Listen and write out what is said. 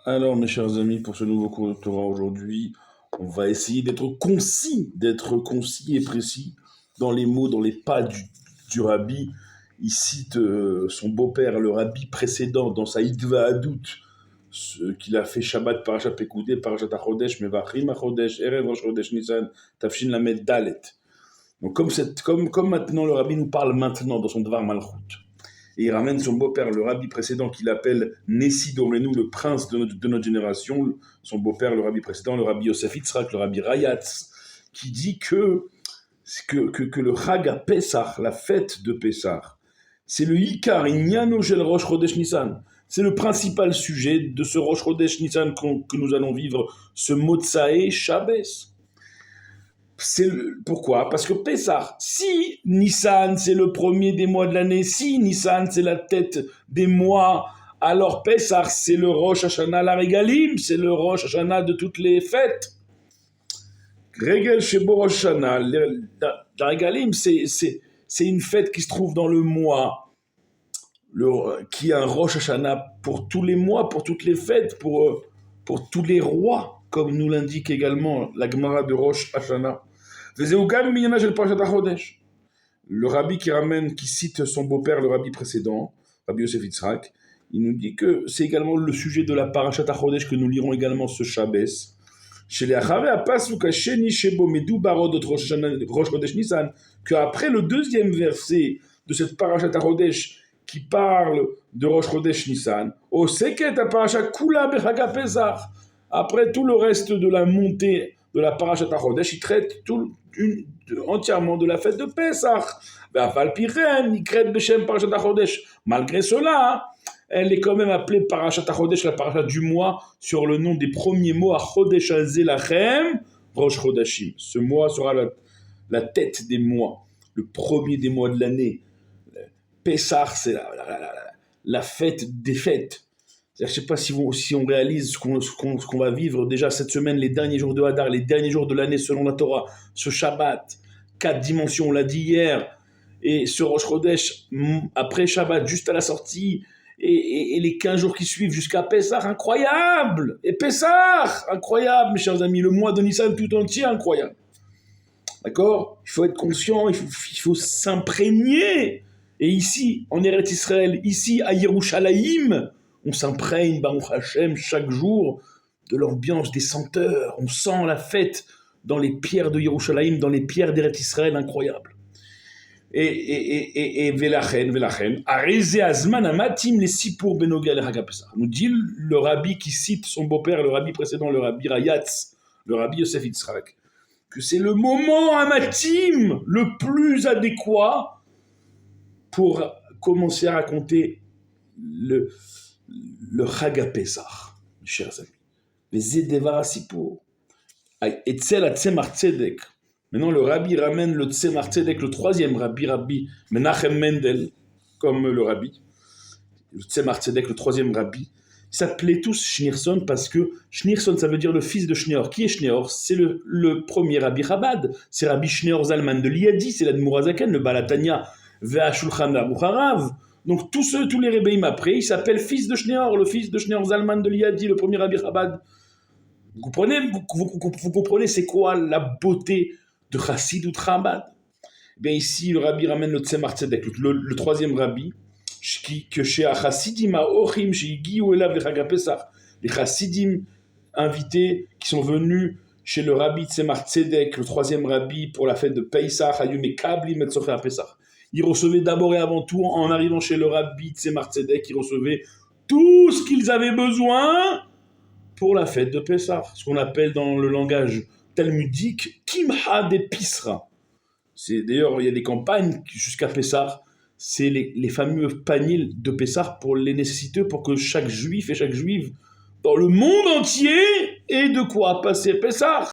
Alors, mes chers amis, pour ce nouveau cours de Torah aujourd'hui, on va essayer d'être concis et précis dans les mots, dans les pas du rabbi. Il cite son beau-père, le rabbi précédent, dans sa Hitva Hadout, ce qu'il a fait Shabbat Parashat Pekudei, Parashat HaChodesh, Mevachim HaChodesh, Erev Rosh Chodesh Nisan, Tafshin Lamed Dalet. Donc, comme maintenant le rabbi nous parle maintenant dans son Dvar Malchut, et il ramène son beau-père, le rabbi précédent, qu'il appelle Nessi Dorenu, le prince de notre génération, son beau-père, le rabbi précédent, le rabbi Yosef Yitzhak, le rabbi Rayatz, qui dit que le Chag à Pessah, la fête de Pessah, c'est le Ikar, Inyano Shel Rosh Chodesh Nissan. C'est le principal sujet de ce Rosh Chodesh Nissan que nous allons vivre, ce Motsae Shabbos. Pourquoi? Parce que Pessah, si Nissan c'est le premier des mois de l'année, si Nissan c'est la tête des mois, alors Pessah c'est le Rosh Hashanah la Regalim, c'est le Rosh Hashanah de toutes les fêtes. Regel Shebo Rosh Hashanah, la Regalim c'est une fête qui se trouve dans le mois, qui est un Rosh Hashanah pour tous les mois, pour toutes les fêtes, pour tous les rois, comme nous l'indique également la Gemara de Rosh Hashanah. Le rabbi qui cite son beau-père, le rabbi précédent, Rabbi Yosef Yitzhak, il nous dit que c'est également le sujet de la Parashat HaChodesh que nous lirons également ce Shabbos. Qu'après le deuxième verset de cette Parashat HaChodesh qui parle de Rosh Chodesh Nissan, après tout le reste de la montée de la Parashat HaChodesh, il traite entièrement de la fête de Pessah. Malgré cela, elle est quand même appelée Parashat HaChodesh, la Parashat du mois, sur le nom des premiers mots à Chodesh Azelachem, Rosh Chodashim. Ce mois sera la tête des mois, le premier des mois de l'année. Pessah, c'est la fête des fêtes. Je ne sais pas si on réalise ce qu'on va vivre déjà cette semaine, les derniers jours de Hadar, les derniers jours de l'année selon la Torah, ce Shabbat, 4 dimensions, on l'a dit hier, et ce Rosh Chodesh, après Shabbat, juste à la sortie, et les 15 jours qui suivent jusqu'à Pessah, incroyable. Et Pessah, incroyable, mes chers amis, le mois de Nissan tout entier, incroyable. D'accord? Il faut être conscient, il faut s'imprégner. Et ici, en Eretz Israël, ici, à Yerushalayim, on s'imprègne, Baruch Hashem, chaque jour, de l'ambiance, des senteurs. On sent la fête dans les pierres de Yerushalayim, dans les pierres d'Eretz Israël, incroyable. Et Velachen, Areze Azman Amatim les Sipour Benoga le Hagapesach. Nous dit le rabbi qui cite son beau-père, le rabbi précédent, le rabbi Rayatz, le rabbi Yosef Yitzhak, que c'est le moment Amatim le plus adéquat pour commencer à raconter le Hagapesach, mes chers amis. Les Edevar Sipour. Etzel Atzemar Tzedek. Maintenant, le rabbi ramène le Tzemar Tzedek, le troisième rabbi Menachem Mendel, comme le rabbi. Le Tzemar Tzedek, le troisième rabbi. Ils s'appelaient tous Schneerson parce que Schneerson, ça veut dire le fils de Schneor. Qui est Schneor? C'est le premier rabbi Chabad. C'est Rabbi Schneor Zalman de Liadi, c'est l'Admour Hazaken, le Balatania, Ve'a Shulchan Aruch Harav. Donc tous les rébéim après, ils s'appellent fils de Schneor, le fils de Schneor Zalman de Liadi, le premier rabbi Chabad. Vous comprenez, c'est quoi la beauté de Chassid ou de Chabad? Bien ici, le rabbi ramène le Tzemar Tzedek, le troisième rabbi, que chez Chassidim Aochim, chez Igiou Elav le Chag HaPesach, les Chassidim invités qui sont venus chez le rabbi Tzemar Tzedek, le troisième rabbi pour la fête de Pesach, Hayum et Kablim et Tzofei HaPesach. Ils recevaient d'abord et avant tout, en arrivant chez le rabbi Tzemar Tzedek, ils recevaient tout ce qu'ils avaient besoin pour la fête de Pessah, ce qu'on appelle dans le langage talmudique Kimha de Pisra. D'ailleurs, il y a des campagnes jusqu'à Pessah, c'est les fameux paniers de Pessah pour les nécessiteux, pour que chaque juif et chaque juive dans le monde entier ait de quoi passer Pessah.